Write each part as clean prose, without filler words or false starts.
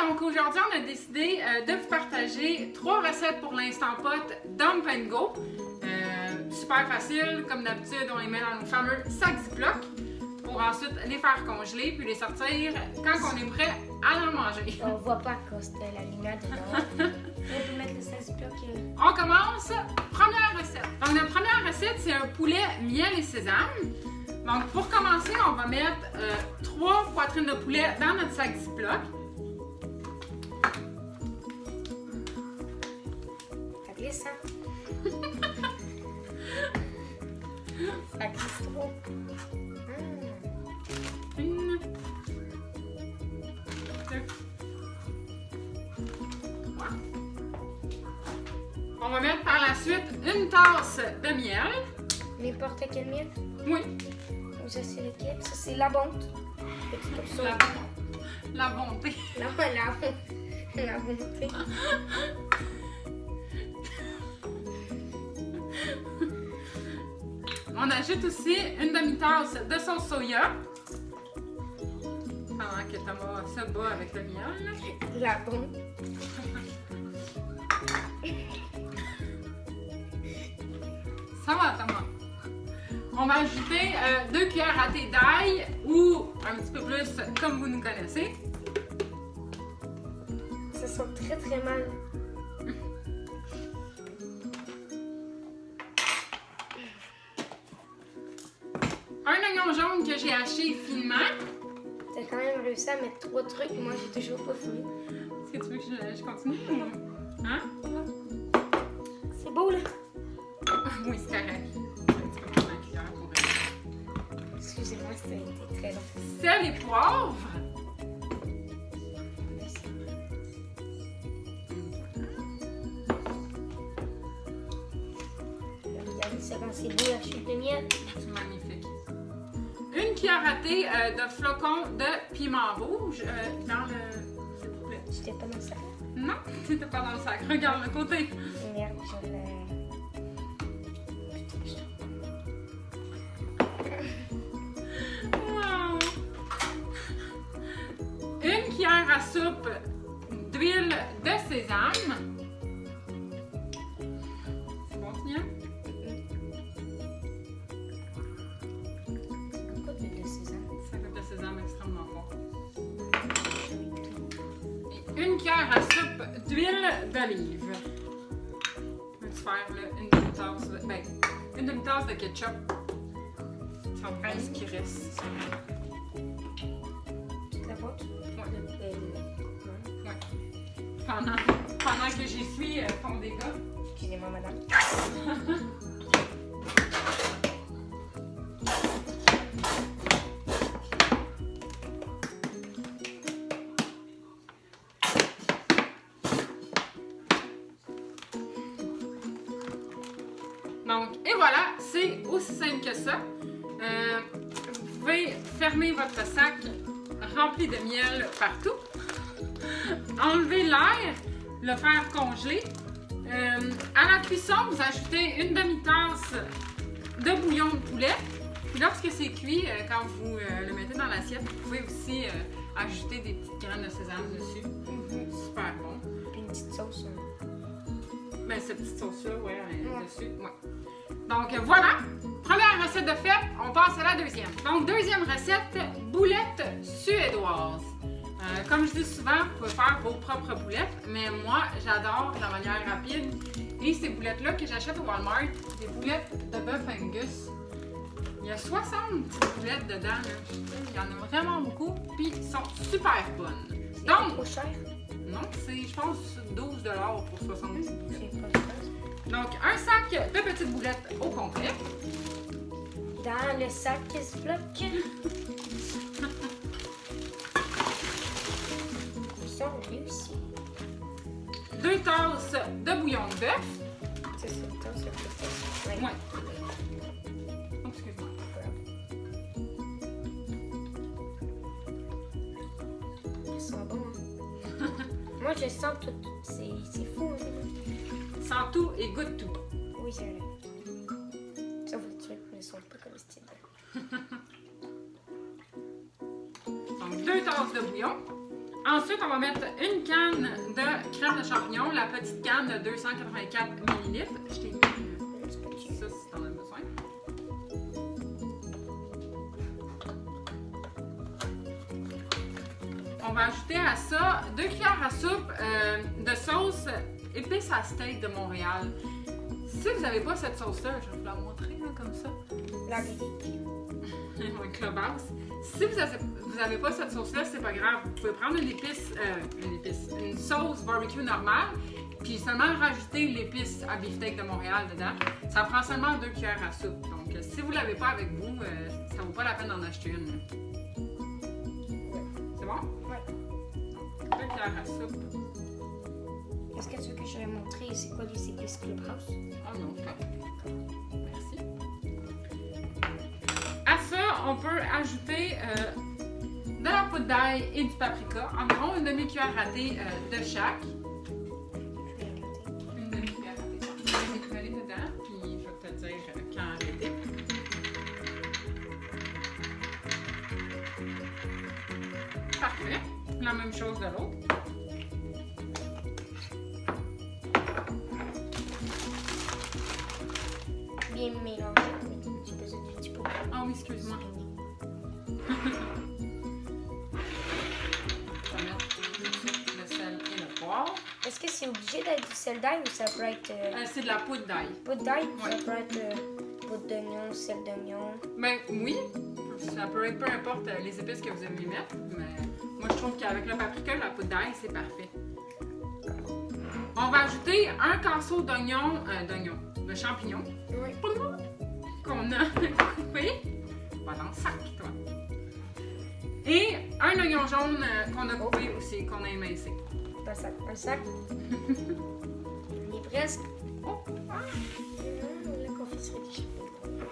donc aujourd'hui on a décidé de vous partager 3 recettes pour l'instant pot Dump and Go. Super facile, comme d'habitude on les met dans nos fameux sacs Ziploc pour ensuite les faire congeler puis les sortir quand on est prêt à en manger. On voit pas à cause de la lumière dedans. On peut mettre le sac Ziploc. On commence, première recette. Donc notre première recette c'est un poulet miel et sésame. Donc pour commencer on va mettre 3 poitrines de poulet dans notre sac Ziploc. Ça glisse, hein? Ça glisse trop. Une, deux, trois. On va mettre par la suite une tasse de miel. N'importe quel miel. Oui, Ça, c'est lequel? Ça, c'est la bonte. Petit ourson. la bonté. Non, la bonté. On ajoute aussi une demi-tasse de sauce soya. Pendant que Thomas se bat avec le miel. La bonte. Ça va, Thomas. On va ajouter 2 cuillères à thé d'ail ou un petit peu plus comme vous nous connaissez. Ça sent très très mal. Un oignon jaune que j'ai haché finement. T'as quand même réussi à mettre 3 trucs. Moi, j'ai toujours pas fini. Est-ce que tu veux que je continue ou... Hein? C'est beau, là. Oui, c'est correct. Un petit peu plus de cuillère pour Excusez-moi, ça a été très long. sel et poivre. Regardez ça quand c'est beau, la chute de miel. C'est magnifique. Une cuillère à thé de flocons de piment rouge dans le... s'il vous plaît. J'étais pas dans ça. Non, c'était pas dans le sac. Regarde le côté. Merde, je l'ai. Wow. Une cuillère à soupe d'huile de sésame. C'est bon, Tia? Pourquoi de l'huile de sésame? Ça fait de sésame extrêmement fort. Et une cuillère à soupe d'huile d'olive. Veux-tu faire là, une demi-tasse de... Ben, une demi-tasse de ketchup. Ça va prendre ce qui reste. Toute la boîte? Ouais. Pendant que j'ai fui ton dégât. Excusez-moi, madame. Donc, et voilà, c'est aussi simple que ça. Vous pouvez fermer votre sac rempli de miel partout. Enlever l'air, le faire congeler. À la cuisson, vous ajoutez une demi-tasse de bouillon de poulet. Puis lorsque c'est cuit, quand vous le mettez dans l'assiette, vous pouvez aussi ajouter des petites graines de sésame dessus. Super bon. Puis une petite sauce. Ben, cette petite sauce-là, ouais, dessus. Ouais. Donc voilà, première recette de faite, on passe à la deuxième. Donc deuxième recette, boulettes suédoises. Comme je dis souvent, vous pouvez faire vos propres boulettes, mais moi j'adore la manière rapide. Et ces boulettes-là que j'achète au Walmart, des boulettes de bœuf Angus. Il y a 60 petites boulettes dedans, là. Il y en a vraiment beaucoup, puis ils sont super bonnes. Donc, Trop cher. non, c'est je pense 12 $ pour 60 petites boulettes. C'est pas cher. Donc, un sac de petites boulettes au complet. Dans le sac Ziploc. Ils sont réussis. 2 tasses de bouillon de bœuf. C'est ça, c'est ça. Ouais. Oh, excuse-moi. Ils sont bons. Hein? Moi, je sens tout. C'est fou. Hein? Sans tout et goûte tout. Oui, c'est vrai. Sauf les trucs ne sont pas comestibles. Donc, 2 tasses de bouillon. Ensuite, on va mettre une canne de crème de champignons, la petite canne de 284 ml. Je t'ai mis ça si t'en as besoin. On va ajouter à ça 2 cuillères à soupe de sauce épice à steak de Montréal. Si vous n'avez pas cette sauce-là, je vais vous la montrer là, comme ça. La vérité. Un clubhouse. Si vous n'avez pas cette sauce-là, c'est pas grave. Vous pouvez prendre une sauce barbecue normale, puis seulement rajouter l'épice à beefsteak de Montréal dedans. Ça prend seulement 2 cuillères à soupe. Donc, si vous ne l'avez pas avec vous, ça vaut pas la peine d'en acheter une. C'est bon? Oui. 2 cuillères à soupe. Est-ce que tu veux que je vais montrer c'est quoi les épices Clubhouse? Oh non, pas. Merci. À ça, on peut ajouter de la poudre d'ail et du paprika, environ une demi-cuillère à thé de chaque. Une demi-cuillère à thé. Je vais les coller dedans, puis je vais te dire quand arrêter. Parfait. La même chose de l'autre. Bien mélangé. J'ai besoin d'un petit peu. Ah oui, excuse-moi. Je vais mettre le sel et le poivre. Est-ce que c'est obligé d'être du sel d'ail ou ça peut être C'est de la poudre d'ail. poudre d'ail? Ouais. Ça peut être poudre d'oignon, sel d'oignon. Ben oui, ça peut être peu importe les épices que vous aimez mettre, mais moi je trouve qu'avec le paprika, la poudre d'ail, c'est parfait. On va ajouter un casseau de champignons Oui. qu'on a coupé. Va dans le sac, toi. Et un oignon jaune qu'on a coupé aussi, qu'on a émincé. Pas sac. Un sac. On est presque. Oh, ah. La confiserie des champignons.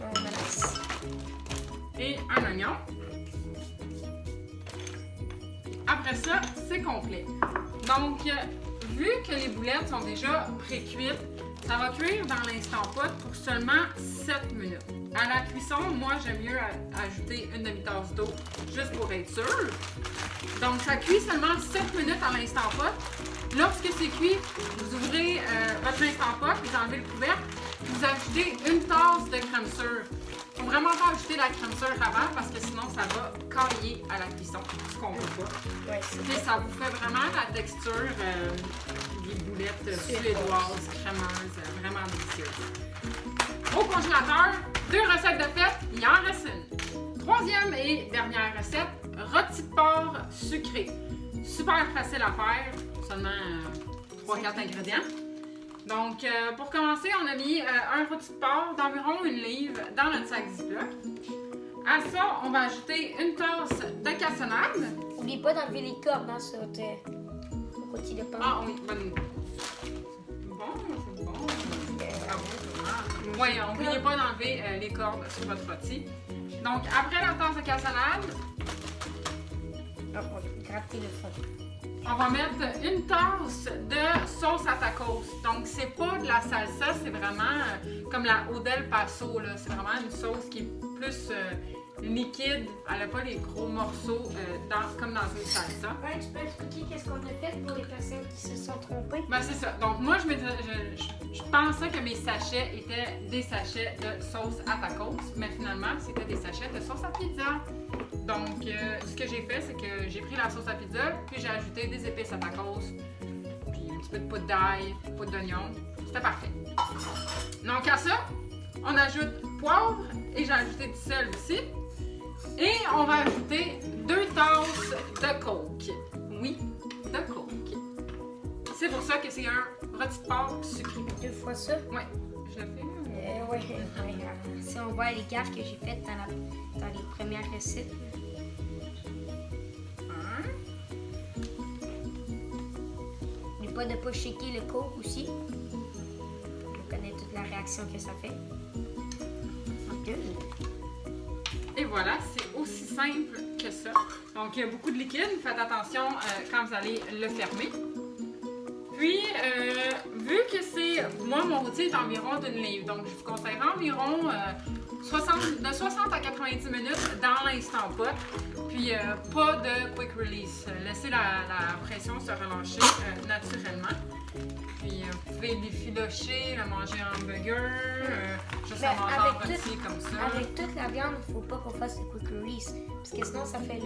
On malasse. Et un oignon. Après ça, c'est complet. Donc, vu que les boulettes sont déjà pré-cuites, ça va cuire dans l'instant pot pour seulement 7 minutes. À la cuisson, moi, j'aime mieux ajouter une demi-tasse d'eau, juste pour être sûr. Donc, ça cuit seulement 7 minutes à l'instant pot. Lorsque c'est cuit, vous ouvrez votre instant pot, vous enlevez le couvercle, vous ajoutez une tasse de crème sûre. Il ne faut vraiment pas ajouter la crème sûre avant parce que sinon ça va cailler à la cuisson, ce qu'on veut pas. Ouais, Et ça vous fait vraiment la texture des boulettes suédoises, crémeuses, vraiment délicieuses. Au congélateur, 2 recettes de fête, il en reste une. Troisième et dernière recette, rôti de porc sucré. Super facile à faire, seulement 3-4 ingrédients. Donc, pour commencer, on a mis un rôti de porc d'environ 1 livre dans notre sac Ziploc. À ça, on va ajouter une tasse de cassonade. N'oublie pas d'enlever les cordes sur tes rôti de porc. Ah oui, bonne. C'est bon. Oui, n'oubliez pas d'enlever les cordes sur votre rôti. Donc, après la tasse de cassonade, On va gratter le fond. on va mettre une tasse de sauce à tacos. Donc, c'est pas de la salsa, c'est vraiment comme la Odel Paso. C'est vraiment une sauce qui est plus liquide. Elle n'a pas les gros morceaux comme dans une salsa. Ouais, tu peux expliquer qu'est-ce qu'on a fait pour les personnes qui se sont trompées? Ben, c'est ça. Donc, moi, je pensais que mes sachets étaient des sachets de sauce à tacos, mais finalement, c'était des sachets de sauce à pizza. Donc, ce que j'ai fait, c'est que j'ai pris la sauce à pizza, puis j'ai ajouté des épices à tacos, puis un petit peu de poudre d'ail, poudre d'oignon. C'était parfait. Donc, à ça, on ajoute poivre, et j'ai ajouté du sel aussi. Et on va ajouter 2 tasses de coke. Oui, de coke. C'est pour ça que c'est un rôti de porc sucré. 2 fois ça? Oui, je le fais. Ouais. Si on voit les gaffes que j'ai faites dans les premières recettes. N'oublie pas de pas shaker le coke aussi. On connaît toute la réaction que ça fait. Et voilà, c'est aussi simple que ça. Donc, il y a beaucoup de liquide. Faites attention quand vous allez le fermer. Puis, vu que c'est... Moi, mon rôti est environ d'1 livre. Donc, je vous conseillerais environ de 60 à 90 minutes dans l'instant pot. Puis pas de quick release. Laissez la pression se relâcher naturellement. Puis vous pouvez l'effilocher, le manger en burger, juste à manger en rôti comme ça. Avec toute la viande, il ne faut pas qu'on fasse le quick release. Parce que sinon, ça fait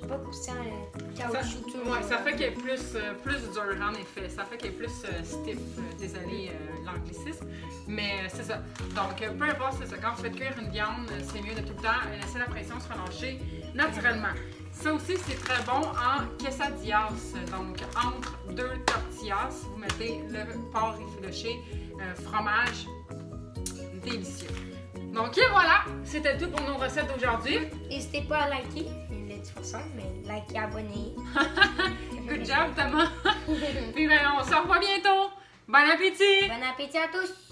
pas croustillant, le caoutchouteux. Oui, ça fait qu'il est plus dur, en effet. Ça fait qu'il est plus stiff. Désolé l'anglicisme. Mais c'est ça. Donc, peu importe, c'est ça. Quand vous faites cuire une viande, c'est mieux de tout le temps laisser la pression se relâcher naturellement. Ça aussi, c'est très bon en quesadillas. Donc, entre 2 tortillas, vous mettez le porc effiloché, fromage, délicieux. Donc, et voilà, c'était tout pour nos recettes d'aujourd'hui. N'hésitez pas à liker, il est façon, mais liker, abonner. Good job, Thomas. Puis, ben, on se revoit bientôt. Bon appétit! Bon appétit à tous!